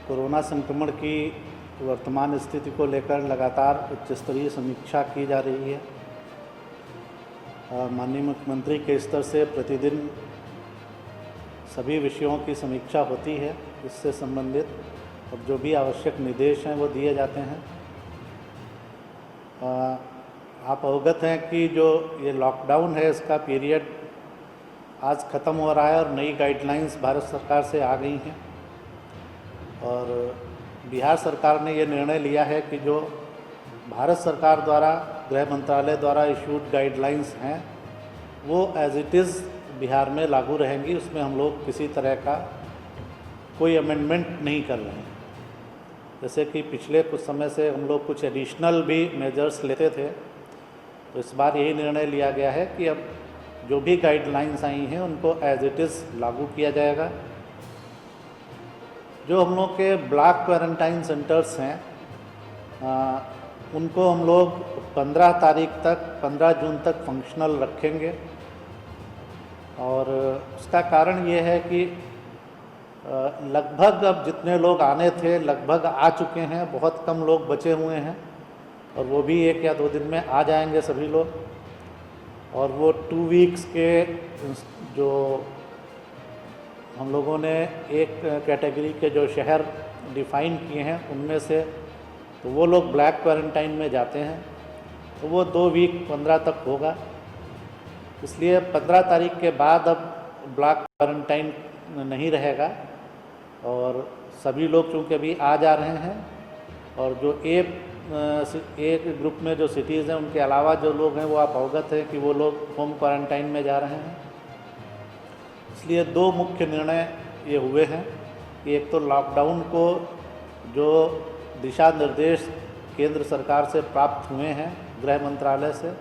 Corona संक्रमण की वर्तमान स्थिति को लेकर लगातार उच्च स्तरीय समीक्षा की जा रही है। माननीय मुख्यमंत्री के स्तर से प्रतिदिन सभी विषयों की समीक्षा होती है। इससे संबंधित और जो भी आवश्यक निर्देश हैं वो दिए जाते हैं। आप अवगत हैं कि जो ये लॉकडाउन है इसका पीरियड आज ख़त्म हो रहा है और नई गाइडलाइंस भारत सरकार से आ गई हैं। और बिहार सरकार ने ये निर्णय लिया है कि जो भारत सरकार द्वारा गृह मंत्रालय द्वारा इशूड गाइडलाइंस हैं वो एज इट इज़ बिहार में लागू रहेंगी। उसमें हम लोग किसी तरह का कोई अमेंडमेंट नहीं कर रहे हैं। जैसे कि पिछले कुछ समय से हम लोग कुछ एडिशनल भी मेजर्स लेते थे, तो इस बार यही निर्णय लिया गया है कि अब जो भी गाइडलाइंस आई हैं उनको एज इट इज़ लागू किया जाएगा। जो हम लोग के ब्लॉक क्वारंटाइन सेंटर्स हैं उनको हम लोग 15 जून तक फंक्शनल रखेंगे। और उसका कारण ये है कि लगभग अब जितने लोग आने थे लगभग आ चुके हैं, बहुत कम लोग बचे हुए हैं और वो भी 1 या 2 दिन में आ जाएंगे सभी लोग। और वो 2 वीक्स के जो हम लोगों ने एक कैटेगरी के जो शहर डिफ़ाइन किए हैं उनमें से तो वो लोग ब्लैक क्वारंटाइन में जाते हैं, तो वो 2 वीक 15 तक होगा। इसलिए 15 तारीख के बाद अब ब्लॉक क्वारंटाइन नहीं रहेगा और सभी लोग चूँकि अभी आ जा रहे हैं और जो एक ग्रुप में जो सिटीज़ हैं उनके अलावा जो लोग हैं वो आप अवगत हैं कि वो लोग होम क्वारंटाइन में जा रहे हैं। इसलिए 2 मुख्य निर्णय ये हुए हैं कि एक तो लॉकडाउन को जो दिशा निर्देश केंद्र सरकार से प्राप्त हुए हैं गृह मंत्रालय से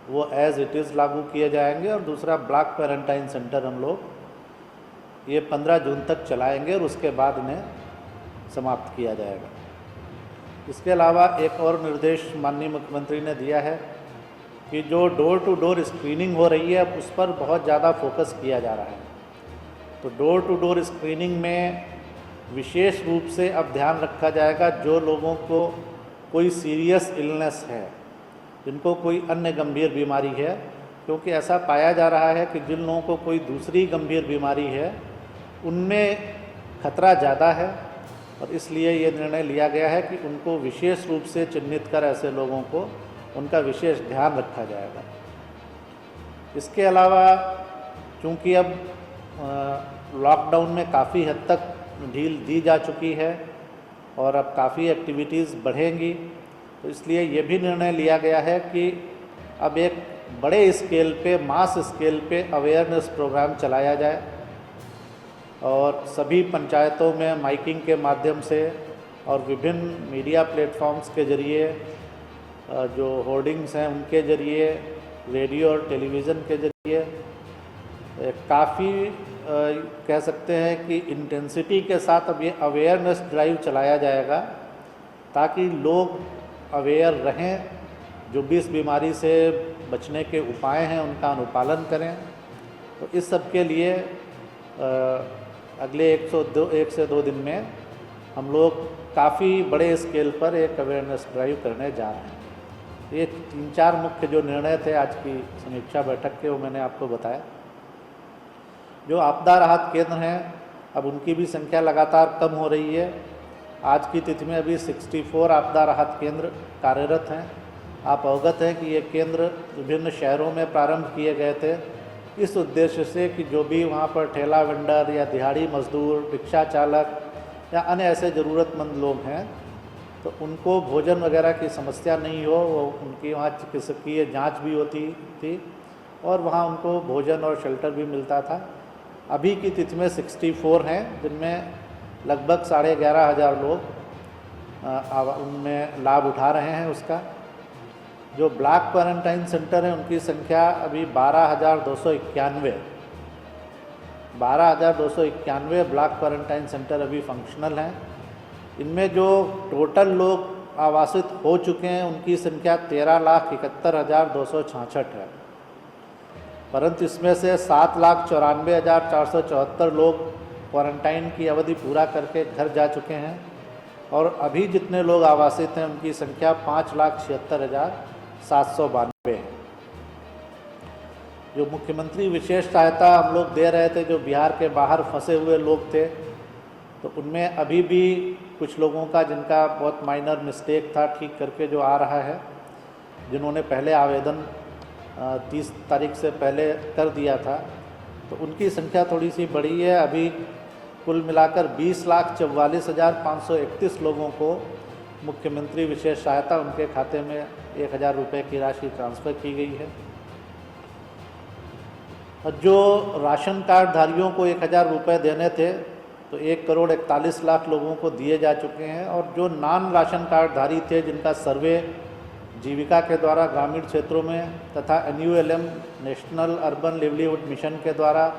वो एज़ इट इज़ लागू किए जाएंगे और दूसरा ब्लॉक क्वारंटाइन सेंटर हम लोग ये 15 जून तक चलाएंगे और उसके बाद इन्हें समाप्त किया जाएगा। इसके अलावा एक और निर्देश माननीय मुख्यमंत्री ने दिया है कि जो डोर टू डोर स्क्रीनिंग हो रही है अब उस पर बहुत ज़्यादा फोकस किया जा रहा है। तो डोर टू डोर स्क्रीनिंग में विशेष रूप से अब ध्यान रखा जाएगा जो लोगों को कोई सीरियस इलनेस है, जिनको कोई अन्य गंभीर बीमारी है, क्योंकि ऐसा पाया जा रहा है कि जिन लोगों को कोई दूसरी गंभीर बीमारी है उनमें खतरा ज़्यादा है और इसलिए ये निर्णय लिया गया है कि उनको विशेष रूप से चिन्हित कर ऐसे लोगों को उनका विशेष ध्यान रखा जाएगा। इसके अलावा चूँकि अब लॉकडाउन में काफ़ी हद तक ढील दी जा चुकी है और अब काफ़ी एक्टिविटीज़ बढ़ेंगी, तो इसलिए ये भी निर्णय लिया गया है कि अब एक बड़े स्केल पे, मास स्केल पे अवेयरनेस प्रोग्राम चलाया जाए और सभी पंचायतों में माइकिंग के माध्यम से और विभिन्न मीडिया प्लेटफॉर्म्स के ज़रिए, जो होर्डिंग्स हैं उनके ज़रिए, रेडियो और टेलीविज़न के ज़रिए काफ़ी कह सकते हैं कि इंटेंसिटी के साथ अब ये अवेयरनेस ड्राइव चलाया जाएगा ताकि लोग अवेयर रहें, जो भी इस बीमारी से बचने के उपाय हैं उनका अनुपालन करें। तो इस सब के लिए अगले 1 से 2 दिन में हम लोग काफ़ी बड़े स्केल पर एक अवेयरनेस ड्राइव करने जा रहे हैं। ये 3-4 मुख्य जो निर्णय थे आज की समीक्षा बैठक के वो मैंने आपको बताया। जो आपदा राहत केंद्र हैं अब उनकी भी संख्या लगातार कम हो रही है। आज की तिथि में अभी 64 आपदा राहत केंद्र कार्यरत हैं। आप अवगत हैं कि ये केंद्र विभिन्न शहरों में प्रारंभ किए गए थे इस उद्देश्य से कि जो भी वहाँ पर ठेला वेंडर या दिहाड़ी मजदूर, रिक्शा चालक या अन्य ऐसे ज़रूरतमंद लोग हैं तो उनको भोजन वगैरह की समस्या नहीं हो, वो उनकी वहाँ चिकित्सकीय जांच भी होती थी और वहाँ उनको भोजन और शेल्टर भी मिलता था। अभी की तिथि में 64 हैं जिनमें लगभग 11,500 लोग उनमें लाभ उठा रहे हैं उसका। जो ब्लॉक क्वारंटाइन सेंटर हैं उनकी संख्या अभी 12,291 ब्लॉक क्वारंटाइन सेंटर अभी फंक्शनल हैं। इनमें जो टोटल लोग आवासित हो चुके हैं उनकी संख्या 13,71,266 है, परंतु इसमें से 7,94,474 लोग क्वारंटाइन की अवधि पूरा करके घर जा चुके हैं और अभी जितने लोग आवासित हैं उनकी संख्या 5,76,792 है। जो मुख्यमंत्री विशेष सहायता हम लोग दे रहे थे, जो बिहार के बाहर फंसे हुए लोग थे, तो उनमें अभी भी कुछ लोगों का जिनका बहुत माइनर मिस्टेक था ठीक करके जो आ रहा है, जिन्होंने पहले आवेदन 30 तारीख से पहले कर दिया था, तो उनकी संख्या थोड़ी सी बढ़ी है। अभी कुल मिलाकर 20,44,531 लोगों को मुख्यमंत्री विशेष सहायता उनके खाते में 1,000 रुपये की राशि ट्रांसफ़र की गई है। और जो राशन कार्ड धारियों को 1,000 रुपये देने थे, तो 1,41,00,000 लोगों को दिए जा चुके हैं। और जो नॉन राशन कार्ड धारी थे, जिनका सर्वे जीविका के द्वारा ग्रामीण क्षेत्रों में तथा NULM national urban livelihood mission के द्वारा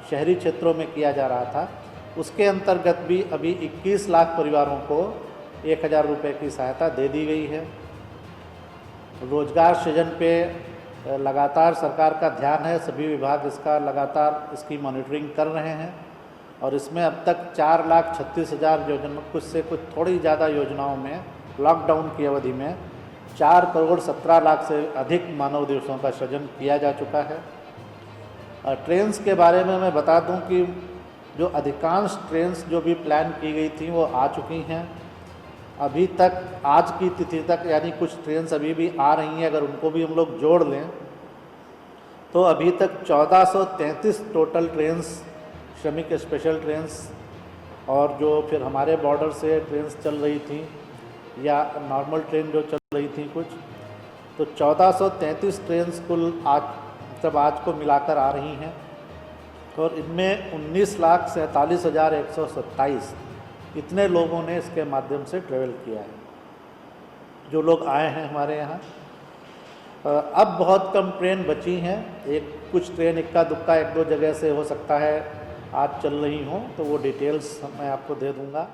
शहरी क्षेत्रों में किया जा रहा था, उसके अंतर्गत भी अभी 21 लाख परिवारों को 1,000 रुपये की सहायता दे दी गई है। रोजगार सृजन पे लगातार सरकार का ध्यान है, सभी विभाग इसका लगातार इसकी मॉनिटरिंग कर रहे हैं और इसमें अब तक 4,36,000 योजना, कुछ से कुछ थोड़ी ज़्यादा योजनाओं में लॉकडाउन की अवधि में 4,17,00,000 से अधिक मानव दिवसों का सृजन किया जा चुका है। ट्रेन्स के बारे में मैं बता दूं कि जो अधिकांश ट्रेन्स जो भी प्लान की गई थी वो आ चुकी हैं। अभी तक आज की तिथि तक, यानी कुछ ट्रेन्स अभी भी आ रही हैं, अगर उनको भी हम लोग जोड़ लें तो अभी तक 1433 टोटल ट्रेन्स, श्रमिक स्पेशल ट्रेन्स और जो फिर हमारे बॉर्डर से ट्रेन्स चल रही थी या नॉर्मल ट्रेन जो चल रही थी कुछ, तो 1433 ट्रेन्स कुल आज को मिलाकर आ रही हैं और इनमें 19,47,127 इतने लोगों ने इसके माध्यम से ट्रेवल किया है, जो लोग आए हैं हमारे यहाँ। अब बहुत कम ट्रेन बची हैं, कुछ ट्रेन इक्का दुक्का 1-2 जगह से हो सकता है आज चल रही हों, तो वो डिटेल्स मैं आपको दे दूँगा।